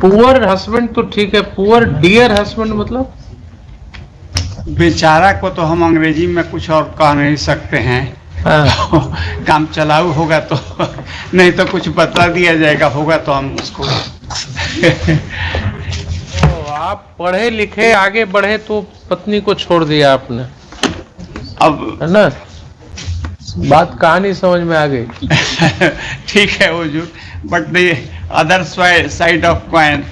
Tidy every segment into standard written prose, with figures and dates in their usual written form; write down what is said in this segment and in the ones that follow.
Poor husband तो ठीक है, पुअर डियर हस्बैंड मतलब बेचारा को तो हम अंग्रेजी में कुछ और कह नहीं सकते हैं। हाँ। काम चलाऊ होगा तो नहीं तो कुछ बता दिया जाएगा, होगा तो हम उसको तो आप पढ़े लिखे आगे बढ़े तो पत्नी को छोड़ दिया आपने, अब है ना? बात कहानी समझ में आ गई। ठीक है हुजूर, but the other side of coin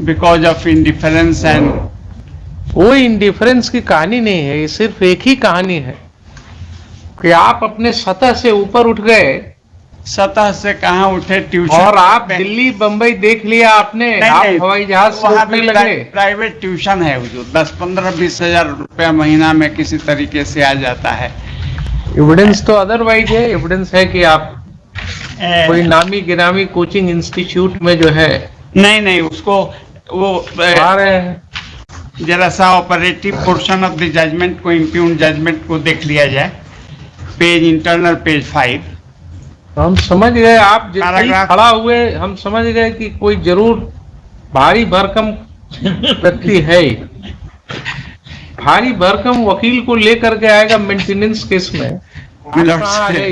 because of indifference and कोई इंडिफरेंस की कहानी नहीं है, ये सिर्फ एक ही कहानी है कि आप अपने सतह से ऊपर उठ गए। सतह से कहाँ उठे, ट्यूशन और आप दिल्ली बम्बई देख लिया आपने, आप हवाई जहाज से वहाँ उठने भी लगे। प्राइवेट ट्यूशन है हुजूर, 10-15-20 हजार रुपया महीना में किसी तरीके से आ जाता है। एविडेंस तो अदरवाइज है, एविडेंस है कि आप कोई नामी गिरामी कोचिंग इंस्टीट्यूट में जो है नहीं उसको वो आ रहे हैं। जरा सा operative portion of the judgment को, इम्प्यून जजमेंट को देख लिया जाए, पेज इंटरनल पेज 5। हम समझ गए, आप जितना पैराग्राफ खड़ा हुए हम समझ गए कि कोई जरूर भारी भरकम व्यक्ति है ही। भारी भरकम वकील को लेकर के आएगा मेंटेनेंस केस में। कहाँ आ गए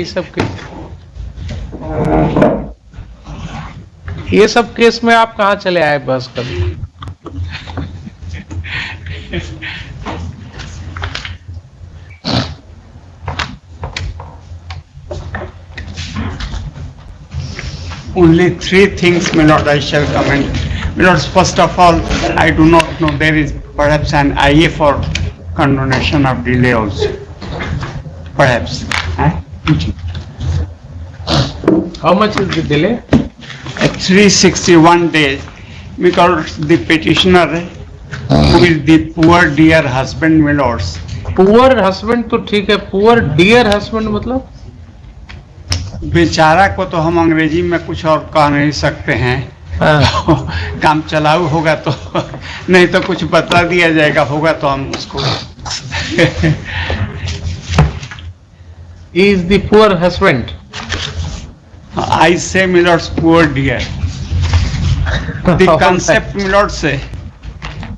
ये सब केस में आप कहाँ चले आए बस कभी? Only 3 things, my lord, I shall comment. My lords, first of all, I do not know, there is perhaps an IA for condonation of delay also. Perhaps. How much is the delay? 361 days, because the petitioner, who is the poor dear husband, my lords. Poor husband तो ठीक है, poor dear husband मतलब बेचारा को तो हम अंग्रेजी में कुछ और कह नहीं सकते हैं। हाँ। काम चलाऊ होगा तो नहीं तो कुछ बता दिया जाएगा, होगा तो हम उसको He is the poor husband. I say, my lords, poor dear. The concept, my lords,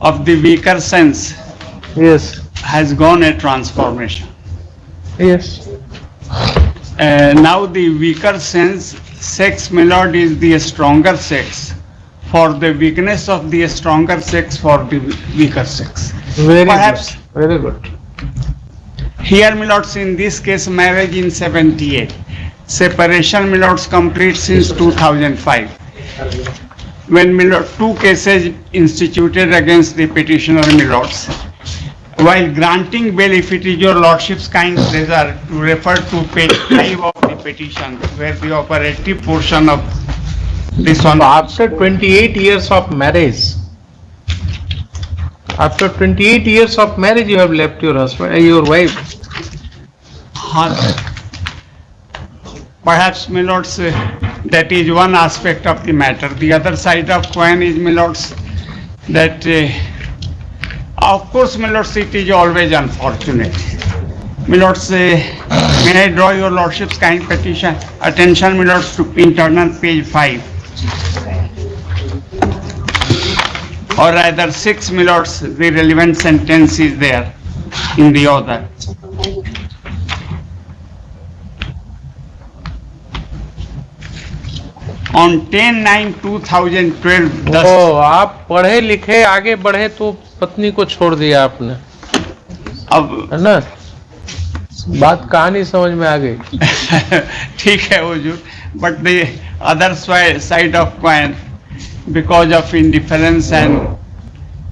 of the weaker sense Yes. has gone a transformation. Yes. Now the weaker sense, sex, my lord, is the stronger sex, for the weakness of the stronger sex for the weaker sex. Very Perhaps good. Very good. here, my lords, in this case, marriage in 78, separation, my lords, complete since 2005. When, my lord, 2 cases instituted against the petitioner, my lords. While granting bail, if it is your lordship's kind pleasure to refer to page 5 of the petition, where the operative portion of this one. After 28 years of marriage, after 28 years of marriage, you have left your husband, your wife. Perhaps, my lords, that is one aspect of the matter. The other side of coin is, my lords, that of course, my lords, it is always unfortunate. My lords, may I draw your lordship's kind petition attention, my lords, to internal page 5, or rather 6, my lords, the relevant sentence is there in the order. On 10/9/2012, तो आप पढ़े लिखे आगे बढ़े तो पत्नी को छोड़ दिया आपने, अब है ना? बात कहानी समझ में आ गई। ठीक है हुजूर, but the other side of coin because of indifference and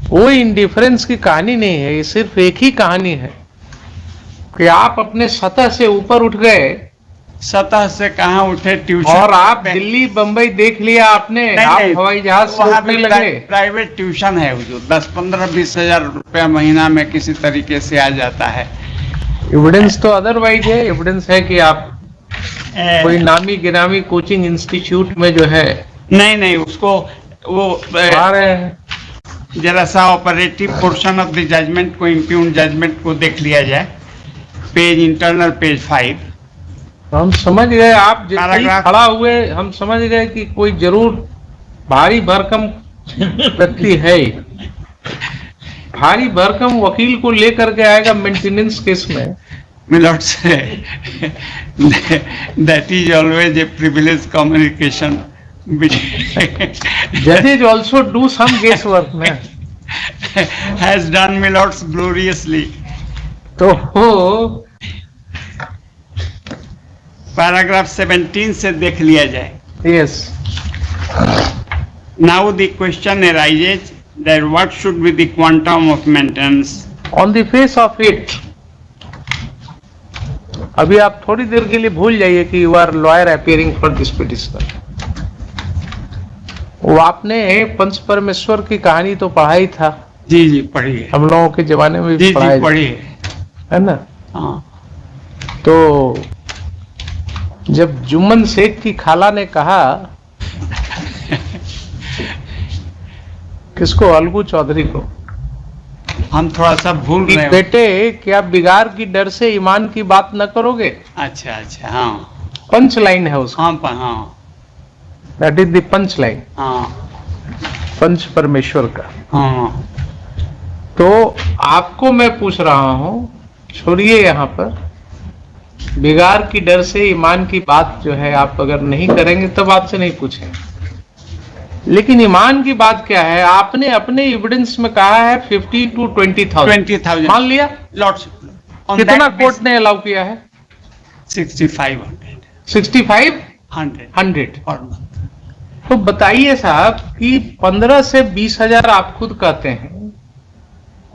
कोई इंडिफरेंस की कहानी नहीं है, ये सिर्फ एक ही कहानी है कि आप अपने सतह से ऊपर उठ गए। सतह से कहाँ उठे, ट्यूशन और आप दिल्ली बम्बई देख लिया आपने, आप हवाई जहाज से वहाँ उठने भी लगे। प्राइवेट ट्यूशन है हुजूर, 10-15-20 हजार रुपया महीना में किसी तरीके से आ जाता है। एविडेंस तो अदरवाइज है, एविडेंस है कि आप कोई नामी गिरामी कोचिंग इंस्टीट्यूट में जो है नहीं उसको वो आ रहे हैं। जरा सा operative portion of the judgment को, इम्प्यून जजमेंट को देख लिया जाए, पेज इंटरनल पेज 5। हम समझ गए, आप जितना पैराग्राफ खड़ा हुए हम समझ गए कि कोई जरूर भारी भरकम व्यक्ति है, भारी भरकम वकील को लेकर के आएगा मेंटेनेंस केस में। My lord say that is always a privileged communication between Judges also do some guesswork में। has done my lords gloriously. तो पैराग्राफ 17 से देख लिया जाए। yes, Now the question arises that what should be the quantum of maintenance? on the face of it, अभी आप थोड़ी देर के लिए भूल जाइए कि you are lawyer appearing for this petitioner. वो आपने पंच परमेश्वर की कहानी तो पढ़ा ही था, जी जी पढ़िए। हम लोगों के जमाने में जी भी पढ़ा जी पढ़िए। है ना। हाँ तो जब जुम्मन शेख की खाला ने कहा, किसको, अलगू चौधरी को, हम थोड़ा सा भूल कि रहे हैं। बेटे क्या बिगाड़ की डर से ईमान की बात न करोगे। अच्छा अच्छा हाँ पंच लाइन है उसका, हाँ that is the punch line, हाँ पंच परमेश्वर का। हाँ। तो आपको मैं पूछ रहा हूं, छोड़िए यहाँ पर, बिगाड़ की डर से ईमान की बात जो है आप अगर नहीं करेंगे तब आपसे नहीं पूछेंगे। लेकिन ईमान की बात क्या है, आपने अपने एविडेंस में कहा है 50 to 20,000 20,000 मान लिया, लॉर्डशिप कितना कोर्ट ने अलाउ किया है? 6500 6500 पर मंथ। तो बताइए साहब कि 15 से 20,000 आप खुद कहते हैं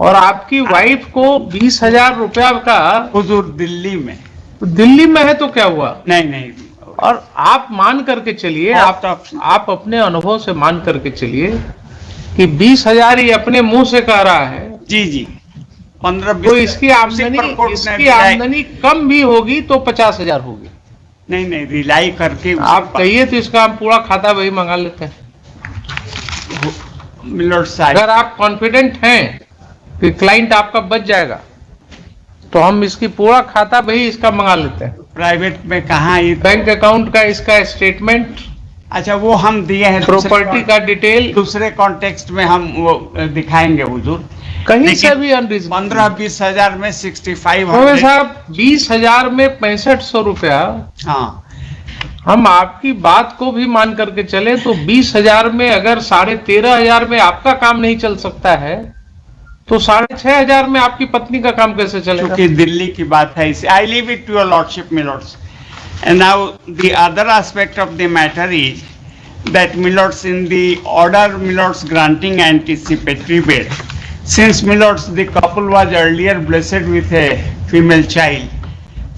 और आपकी वाइफ को 20,000 रुपया का, हुजूर दिल्ली में, दिल्ली में है तो क्या हुआ? नहीं और आप मान करके चलिए, आप अपने अनुभव से मान करके चलिए कि 20,000 ही अपने मुंह से कह रहा है। जी 15-20 तो इसकी आमदनी कम भी होगी तो 50,000 होगी। नहीं रिलाई करके आप कहिए तो इसका हम पूरा खाता वही मंगा लेते हैं। मिलर्ड साहब, अगर आप कॉन्फिडेंट हैं कि क्लाइंट आपका बच जाएगा तो हम इसकी पूरा खाता वही इसका मंगा लेते हैं। प्राइवेट में कहाँ ये बैंक अकाउंट का इसका स्टेटमेंट, अच्छा वो हम दिए हैं, प्रॉपर्टी का डिटेल दूसरे कॉन्टेक्स्ट में हम वो दिखाएंगे हुजूर। कहीं से भी अनरीजनेबल। 15-20 हजार में 6500 साहब 20,000 में 6500 रुपया, हाँ हम आपकी बात को भी मान करके चले तो 20,000 में अगर 13,500 में आपका काम नहीं चल सकता है तो 6,500 में आपकी पत्नी का काम कैसे चलेगा? क्योंकि दिल्ली की बात है इसे। I leave it to your lordship milords. And now the other aspect of the matter is that milords in the order milords granting anticipatory bail, since milords the couple was earlier blessed with a female child,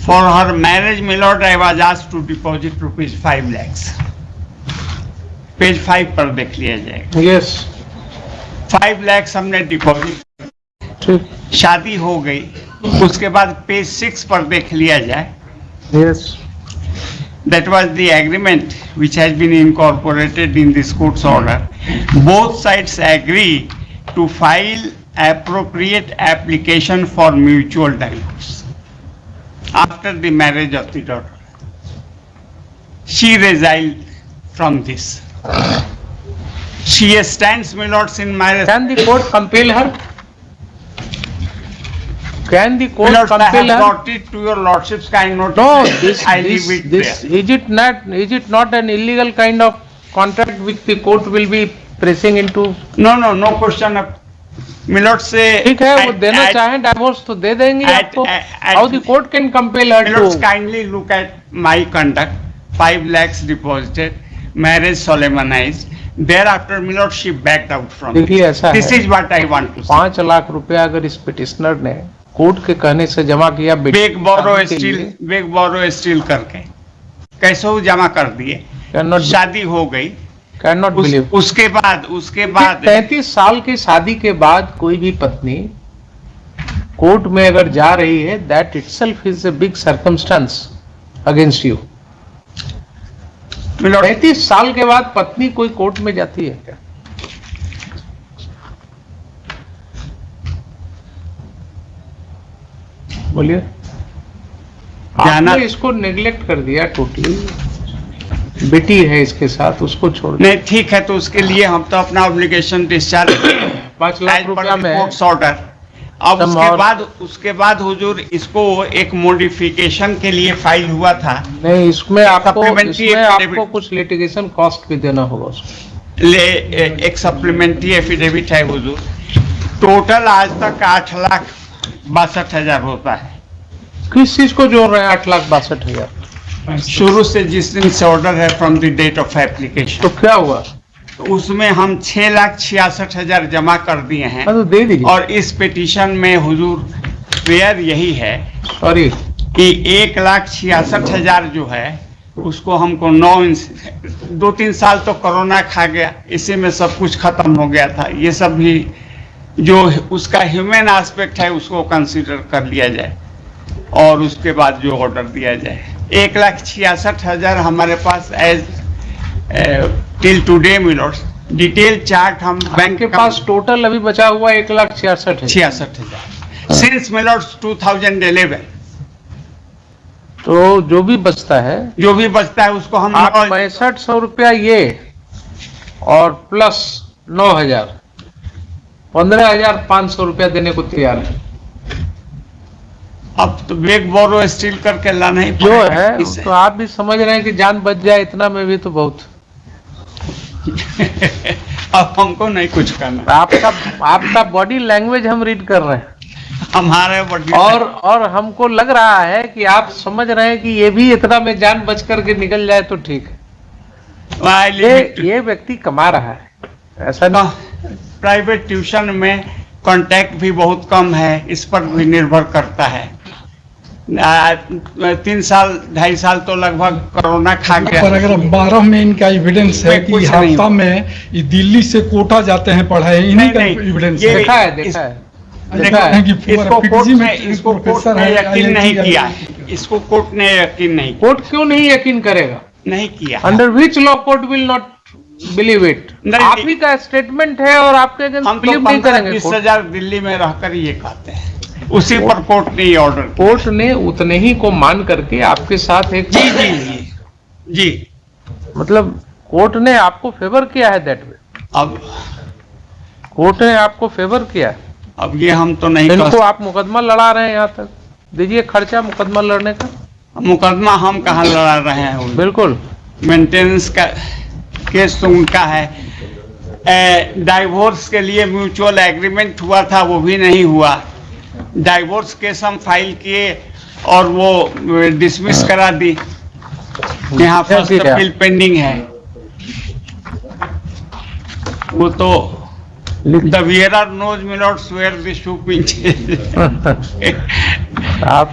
for her marriage milord I was asked to deposit rupees 5 lakhs। Page 5 पर देख लिया जाएगा। Yes 5 lakhs हमने deposit, ठीक, शादी हो गई। उसके बाद पेज 6 पर देख लिया जाए, yes that was the agreement which has been incorporated in this court's order. Both sides agree to file appropriate application for mutual divorce after the marriage of the daughter. She resigned from this. She stands, my lords, in marriage. Can the court compel her? Can the court My lords, I compel have her? brought it to your lordship's kind notice. No, I leave it this there. is it not an illegal kind of contract which the court will be pressing into? No question of my lords say. ठीक है, वो देना चाहें divorce तो दे देंगे आपको। How the court can compel her My lords, to? kindly look at my conduct. 5 lakhs deposited, marriage solemnized. Thereafter, my lord, she backed out from it. देखिए ऐसा This है, is what I want to say. 5 lakh रुपया अगर इस petitioner ने court के कहने से जमा किया, Beg borrow steal करके कैसे वो जमा कर दिए। शादी हो गई, कैन नॉट बिलीव। उसके बाद 33 साल की शादी के बाद कोई भी पत्नी कोर्ट में अगर जा रही है, that itself is a big circumstance against you. 35 साल के बाद पत्नी कोई कोर्ट में जाती है क्या? बोलिए। आपने इसको नेग्लेक्ट कर दिया टोटली। बेटी है इसके साथ, उसको छोड़ दो। नहीं ठीक है, तो उसके लिए हम तो अपना ऑब्लिगेशन डिस्चार्ज 5 लाख रुपया में कोर्ट्स ऑर्डर। अब तब उसके बाद हुजूर इसको एक मॉडिफिकेशन के लिए फाइल हुआ था। नहीं, इसमें supplementary आपको affidavit- कुछ लिटिगेशन कॉस्ट भी देना होगा उसको। एक सप्लीमेंट्री एफिडेविट है हुजूर। टोटल आज तक 8,62,000 होता है। किस चीज को जोड़ रहे हैं 8,62,000? शुरू से जिस दिन से ऑर्डर है from the date of application, तो क्या हुआ? तो उसमें हम 6,66,000 जमा कर दिए हैं। हाँ, तो दे दीजिए। और इस पिटीशन में हुजूर प्रेयर यही है सॉरी, कि 1,66,000 जो है उसको हमको 2-3 साल तो कोरोना खा गया, इसी में सब कुछ खत्म हो गया था। ये सब भी जो उसका ह्यूमन एस्पेक्ट है उसको कंसीडर कर लिया जाए और उसके बाद जो ऑर्डर दिया जाए। 1,66,000 हमारे पास as till today milords. Detail chart हम बैंक के पास टोटल अभी बचा हुआ 1,66,000। 66,000 सिंस मिलोट्स 2011। तो जो भी बचता है, जो भी बचता है उसको हम आप 6500 रुपया ये और प्लस 9,000, 15,500 रुपया देने को तैयार है। अब तो बेग बोरो स्टील करके लाना ही जो पड़ेगा है इससे। तो आप भी समझ रहे हैं कि जान बच जाए इतना में भी तो बहुत। अब हमको नहीं कुछ करना, आपका बॉडी लैंग्वेज हम रीड कर रहे हैं हमारे बड़ी और हमको लग रहा है कि आप समझ रहे हैं कि ये भी इतना में जान बच करके निकल जाए तो ठीक है। ये व्यक्ति कमा रहा है, ऐसा नहीं। प्राइवेट ट्यूशन में कांटेक्ट भी बहुत कम है, इस पर भी निर्भर करता है। 3 साल 2.5 साल तो लगभग कोरोना खा गया। पैराग्राफ 12 में इनका एविडेंस है कि कुछ नहीं। हफ्ता में ये दिल्ली से कोटा जाते हैं पढ़ाई, इन्हीं का नहीं, एविडेंस ये है। देखा है देखा है देखा है। इसको कोर्ट ने यकीन नहीं किया है। इसको कोर्ट ने यकीन नहीं कोर्ट क्यों नहीं यकीन करेगा? नहीं किया। Under which law court will not believe it? नहीं, आप ही का स्टेटमेंट है और आपके अगेंस्ट हम तो बिलीव नहीं करेंगे। 15-20 हजार दिल्ली में रहकर ये कहते हैं, उसी पर कोर्ट ने ये ऑर्डर किया। कोर्ट ने उतने ही को मान करके आपके साथ एक जी जी जी जी। मतलब कोर्ट ने आपको फेवर किया है दैट वे। अब कोर्ट ने आपको फेवर किया है। अब ये हम तो नहीं इनको कह आप मुकदमा लड़ा रहे हैं, यहाँ तक दीजिए खर्चा मुकदमा लड़ने का। मुकदमा हम कहाँ लड़ा रहे हैं? बिल्कुल मेंटेनेंस का केस तो उनका है। डाइवोर्स के लिए म्यूचुअल एग्रीमेंट हुआ था, वो भी नहीं हुआ। डाइवोर्स केस हम फाइल किए और वो डिसमिस करा दी। यहाँ फर्स्ट ठीक है। अपील पेंडिंग है। वो तो the wearer knows milords where the shoe pinches. आप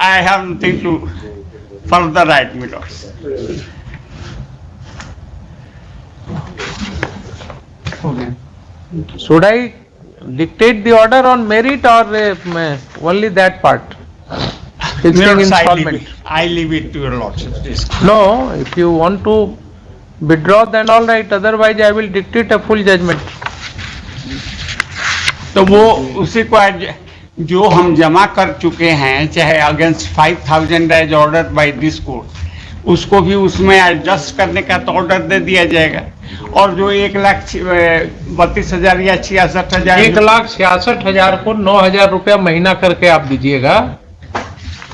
I have nothing to further write, Milords. should I dictate the order on merit or only that part? Fixing Milords, installment. I leave it to your lordship. Please. No, if you want to withdraw then all right, otherwise I will dictate a full judgment. तो वो उसी को जो हम जमा कर चुके हैं, चाहे against 5,000 as order by this court, उसको भी उसमें एडजस्ट करने का तो ऑर्डर दे दिया जाएगा। और जो 1,32,000 या 66,000 1,66,000 को 9,000 रुपया महीना करके आप दीजिएगा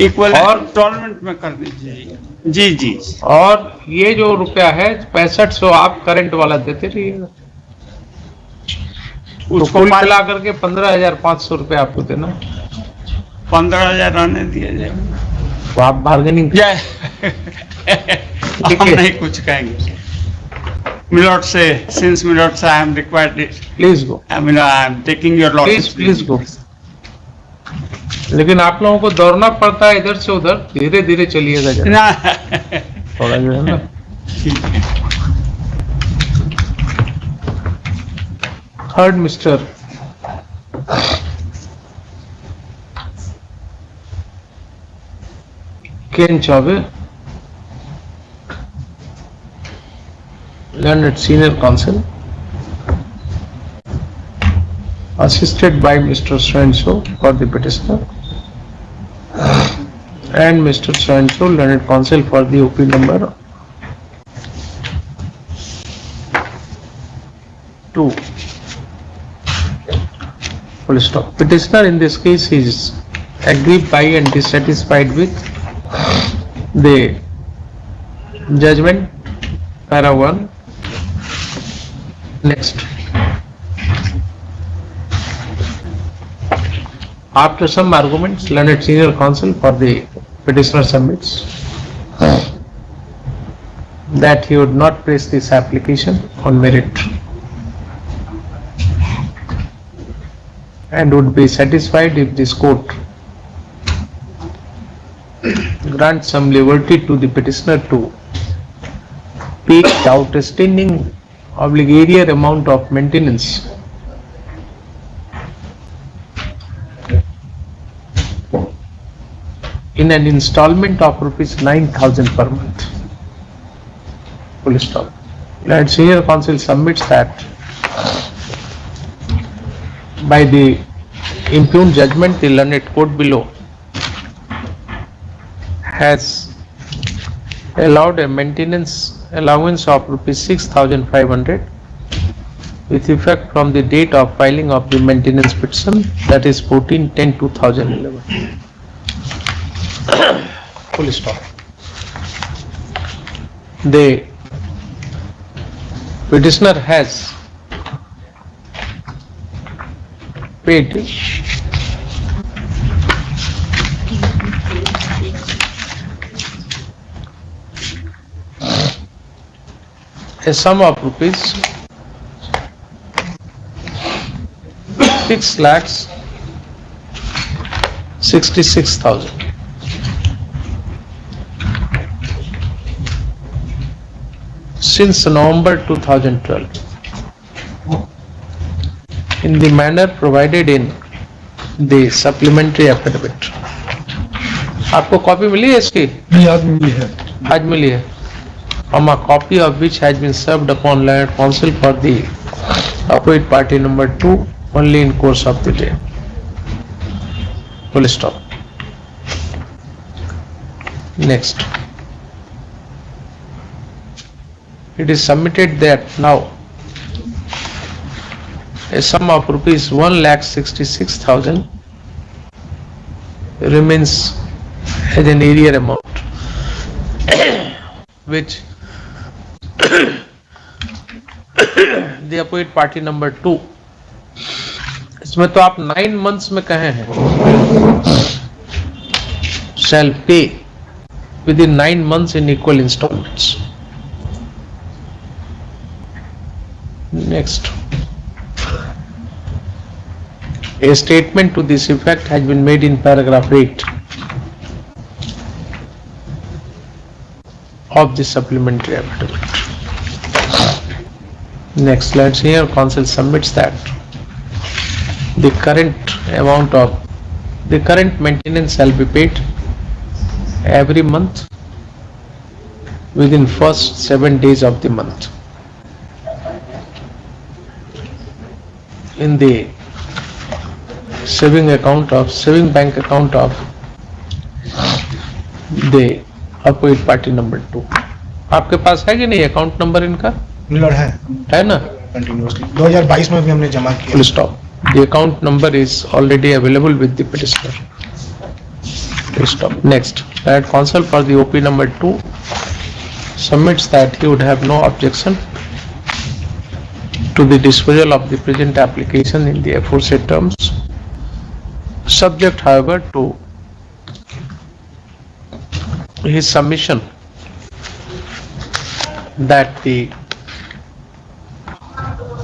इक्वल और इंस्टॉलमेंट में कर दीजिए। जी जी। और ये जो रुपया है 6500 आप करंट वाला देते रहिएगा। उसको कुल मिला करके 15,500 रुपया आपको देना। 15,000 रहने दिया जाए। तो आप बार्गेनिंग हम नहीं कुछ कहेंगे। मिलॉट से सिंस मिलॉट से I am required please go, I am taking your loss. Please go. लेकिन आप लोगों को दौड़ना पड़ता है इधर से उधर, धीरे धीरे चलिएगा जरा। ना थोड़ा जो है ना। Third mister Ken Chauve, learned senior counsel, assisted by Mr. So-and-so for the petitioner and Mr. So-and-so, learned counsel for the OP number 2. Full stop. Petitioner in this case is aggrieved by and dissatisfied with the judgment, para 1. Next. After some arguments, learned senior counsel for the petitioner submits that he would not press this application on merit and would be satisfied if this court grants some liberty to the petitioner to pay the outstanding obligatory amount of maintenance in an installment of rupees 9,000 per month. Full stop. And senior counsel submits that by the impugned judgment, the learned court below has allowed a maintenance allowance of rupees 6,500 with effect from the date of filing of the maintenance petition, that is 14/10/2011. Full stop. The petitioner has paid a sum of rupees 6,66,000 since November 2012 in the manner provided in the supplementary affidavit. आपको copy मिली है इसकी? भी आज मिली है। आज मिली है. A copy of which has been served upon learned counsel for the opposite party number 2 only in course of the day. Full stop. Next. It is submitted that now a sum of rupees 1,66,000 remains as an arrear amount which the opposite party number 2, इसमें तो आप 9 months में कहे हैं, shall pay within 9 months in equal installments. Next. A statement to this effect has been made in paragraph 8 of the supplementary affidavit. Next, let's hear counsel submits that the current maintenance shall be paid every month within first 7 days of the month in the saving bank account of the opposite party number 2. आपके पास है कि नहीं account number इनका? Miller है ना? Continuously 2022 में भी हमने जमा किया. Full stop. The account number is already available with the petitioner. Full stop. Next, that counsel for the OP number 2 submits that he would have no objection to the disposal of the present application in the aforesaid terms, subject however to his submission that the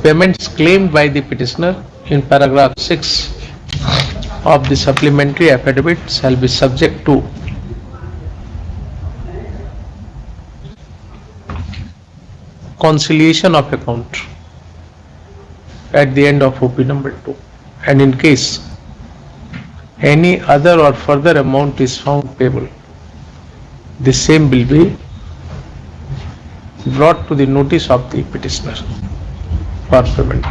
payments claimed by the petitioner in paragraph 6 of the supplementary affidavit shall be subject to conciliation of account at the end of OP number 2, and in case any other or further amount is found payable, the same will be brought to the notice of the petitioner for payment.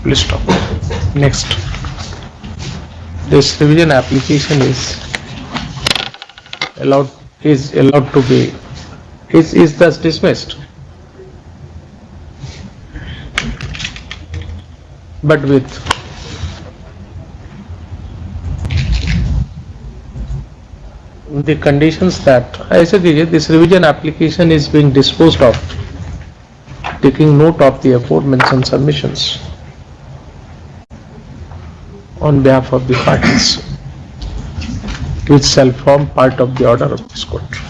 Please stop. Next, this revision application is allowed to be is thus dismissed. but with the conditions that ऐसे कीजिए, this revision application is being disposed of, taking note of the aforementioned submissions on behalf of the parties, which shall form part of the order of this court.